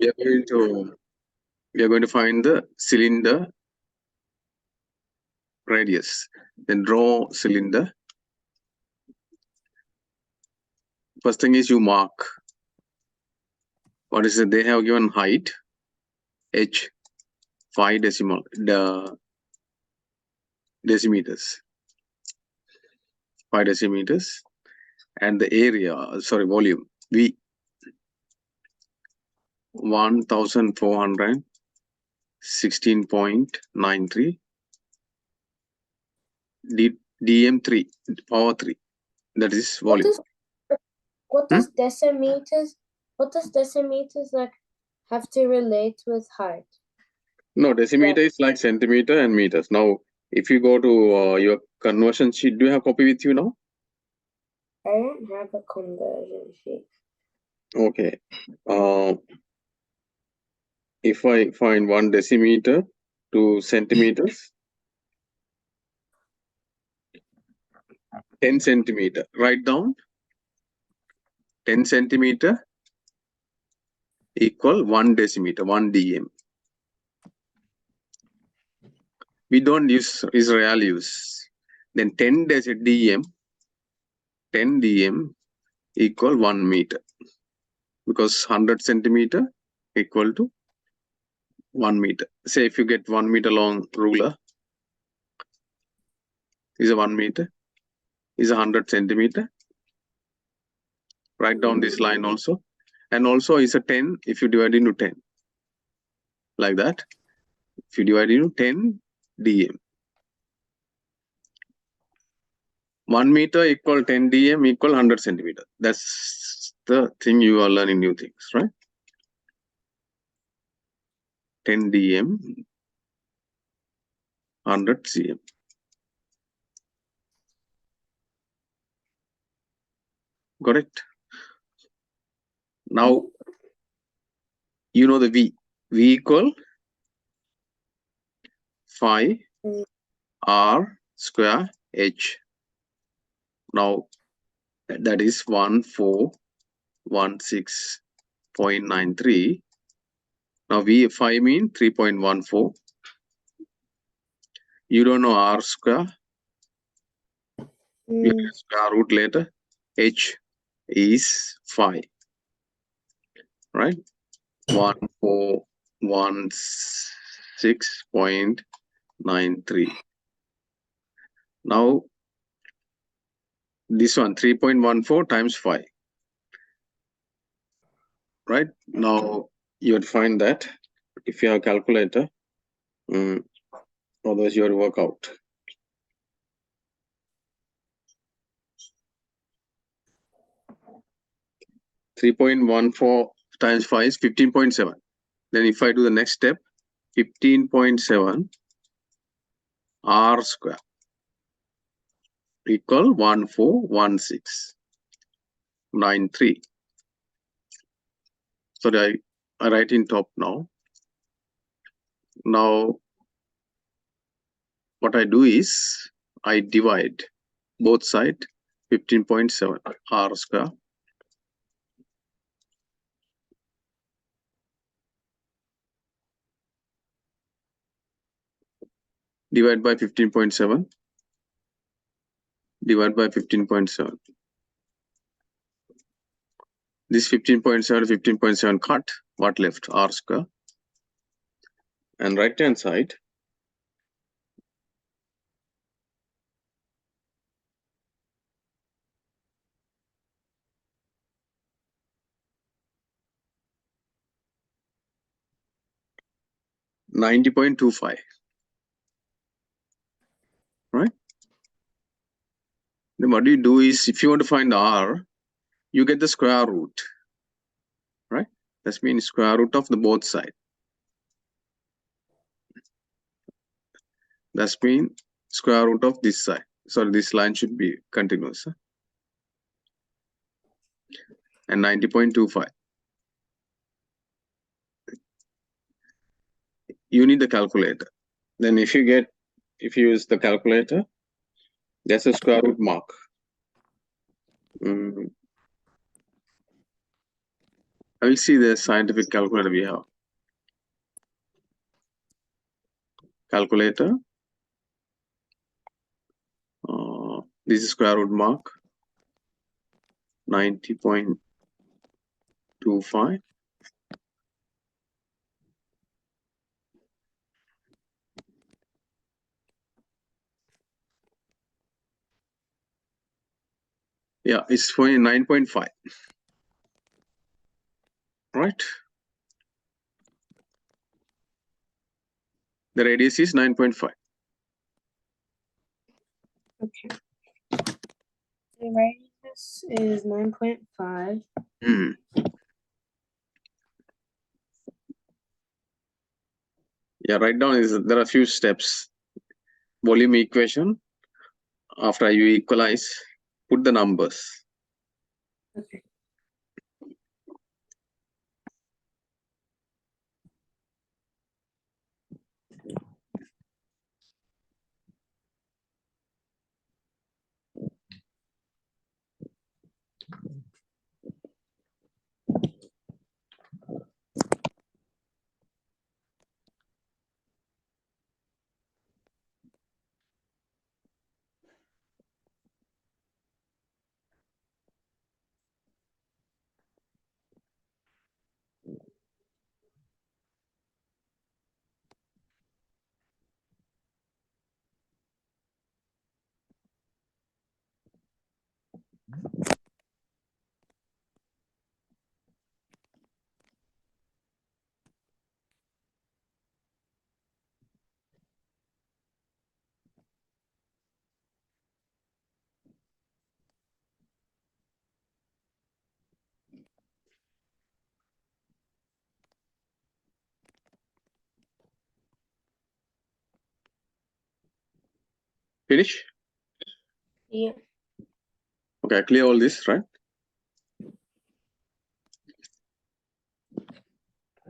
we are going to find the cylinder radius. Then draw cylinder. First thing is you mark. What is it? They have given height h 5 decimeters. 5 decimeters, and the area, sorry, volume V 1416.93 dm3 power 3. That is volume. What does decimeters? What does decimeters like have to relate with height? No, decimeter is like centimeter and meters. Now, if you go to your conversion sheet, do you have copy with you now? I don't have a conversion sheet. Okay. If I find 1 decimeter to centimeters, 10 centimeter. Write down 10 centimeter equal 1 decimeter, 1 dm. We don't use Israel use. Then 10 dm equal 1 meter, because 100 centimeter equal to 1 meter. Say if you get 1 meter long ruler, is a 1 meter, is 100 centimeter. Write down this line also. And also is a 10 if you divide into 10. Like that. If you divide into 10 dm. 1 meter equal 10 dm equal 100 centimeter. That's the thing you are learning new things, right? 10 dm, 100 cm. Correct? Now, you know the V. V equal 5 R square H. Now, that is 1416.93. Now, V5 mean 3.14. You don't know R square. You get square root later. H is 5. Right? 1416.93. Now, this one 3.14 times 5. Right? Now, you would find that if you have a calculator, otherwise you will work out. 3.14 times 5 is 15.7. Then if I do the next step, 15.7 R square equal 1416.93. So I write in top now. Now, what I do is I divide both sides 15.7 R square. Divide by 15.7. Divide by 15.7. This 15.7, 15.7 cut. What left? R square. And right hand side, $90.25. Right? Then what you do is, if you want to find R, you get the square root. Right? That means square root of the both side. That means square root of this side. Sorry, this line should be continuous. And 90.25. You need the calculator. Then if you use the calculator, that's a square root mark. I will see the scientific calculator we have. Calculator. This is square root mark. 90.25. Yeah, it's for 9.5. Right? The radius is 9.5. Okay. The radius is 9.5. Yeah, write down there are a few steps. Volume equation. After you equalize, put the numbers. Okay. Finish? Yeah. Okay, clear all this, right?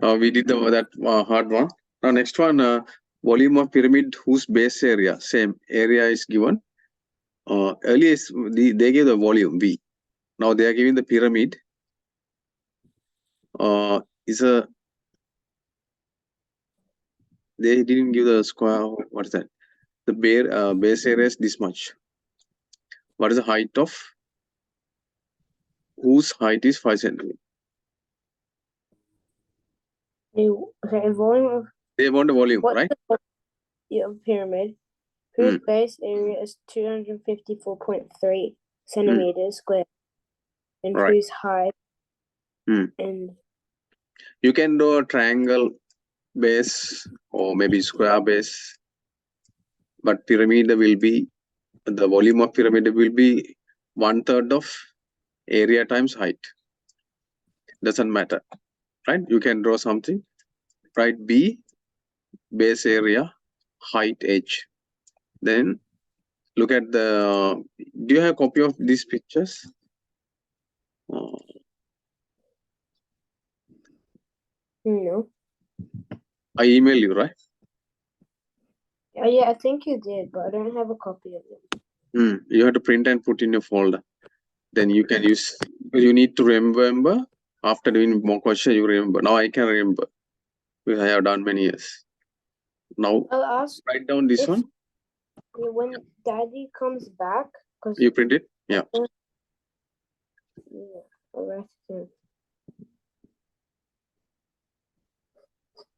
We did that hard one. Now next one, volume of pyramid whose base area, same area is given. Earlier they gave the volume V. Now they are giving the pyramid. They didn't give the square. What is that? The base area is this much. What is the height of? Whose height is 5 centimeters? Okay, volume of They want the volume, what right? the pyramid whose base area is 254.3 centimeters squared, and Right. whose height and you can do a triangle base or maybe square base, but pyramid will be the volume of pyramid will be 1/3 of area times height. Doesn't matter, right? You can draw something. Write B, base area, height H. Then look at the. Do you have a copy of these pictures? no. I email you, right? Yeah, I think you did, but I don't have a copy of it. You have to print and put in your folder. Then you can use. You need to remember. After doing more questions, you remember. Now I can remember because I have done many years. Now I'll ask write down this one. when Daddy comes back. You print it? Yeah. Yeah, I'll write it down.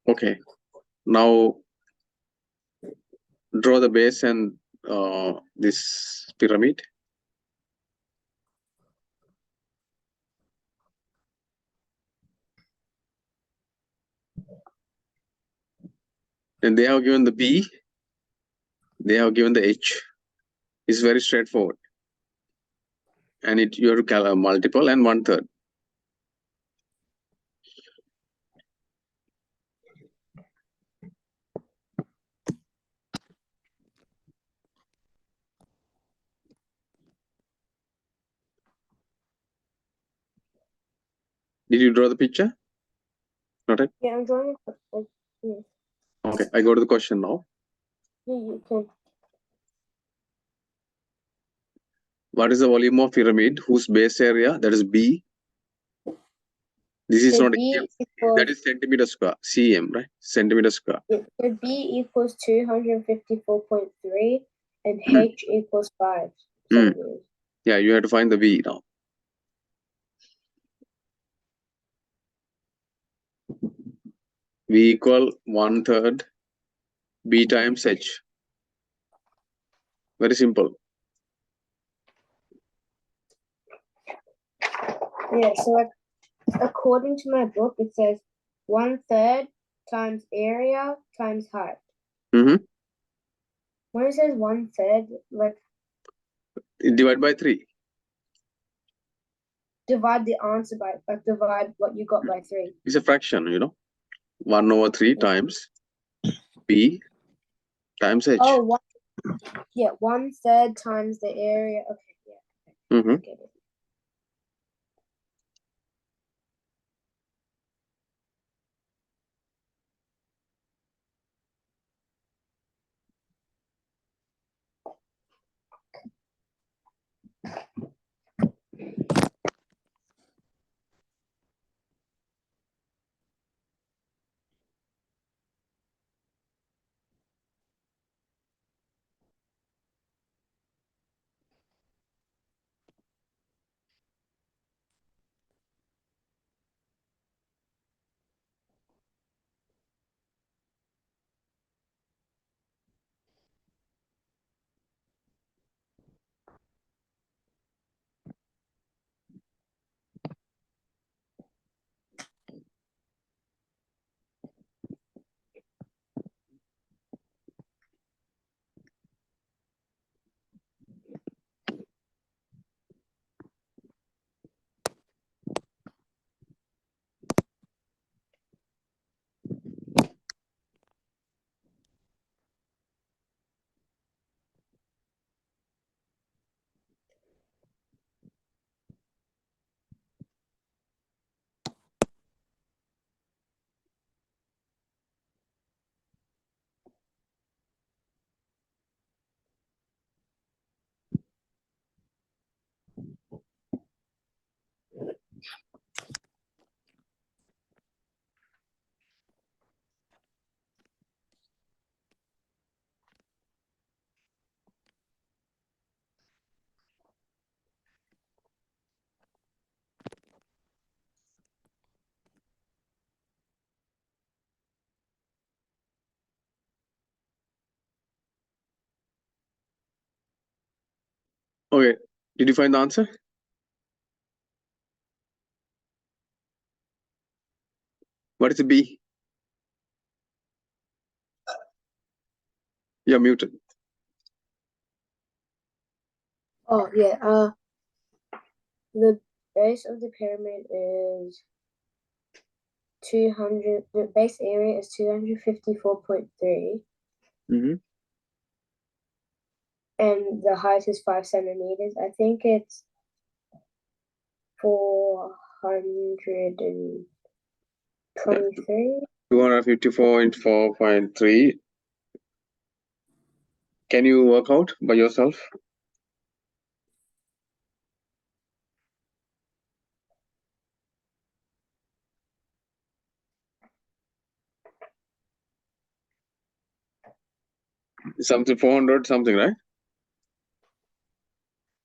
Okay. Now draw the base and this pyramid. Then they have given the B. They have given the H. It's very straightforward. And you have to multiple and 1/3. Did you draw the picture? Not it? Yeah, I'm drawing it. Yeah. Okay, I go to the question now. Yeah, you can. What is the volume of pyramid whose base area, that is B? This is should not B that equals, is centimeter square, cm, right? Centimeter square. should B equals 254.3 and H equals 5 centimeters. Yeah, you have to find the V now. V equal 1/3 B times H. Very simple. Yeah, so like, according to my book, it says 1/3 times area times height. Mm-hmm. When it says 1/3, like Divide by 3. divide the answer by, like divide what you got by 3. It's a fraction, 1/3 times B times H. Oh, 1/3 times the area. Okay, yeah. Mm-hmm. I get it. Okay. Did you find the answer? What is the B? You're muted. Oh, yeah. The base of the pyramid is 200. The base area is 254.3, Mm-hmm. and the height is 5 centimeters. I think it's 423. 254.4.3. Can you work out by yourself? Something 400 something, right?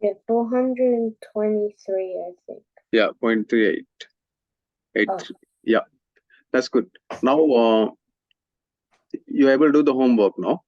Yeah, 423, I think. Yeah, 0.38. Oh. Yeah, that's good. Now you're able to do the homework now.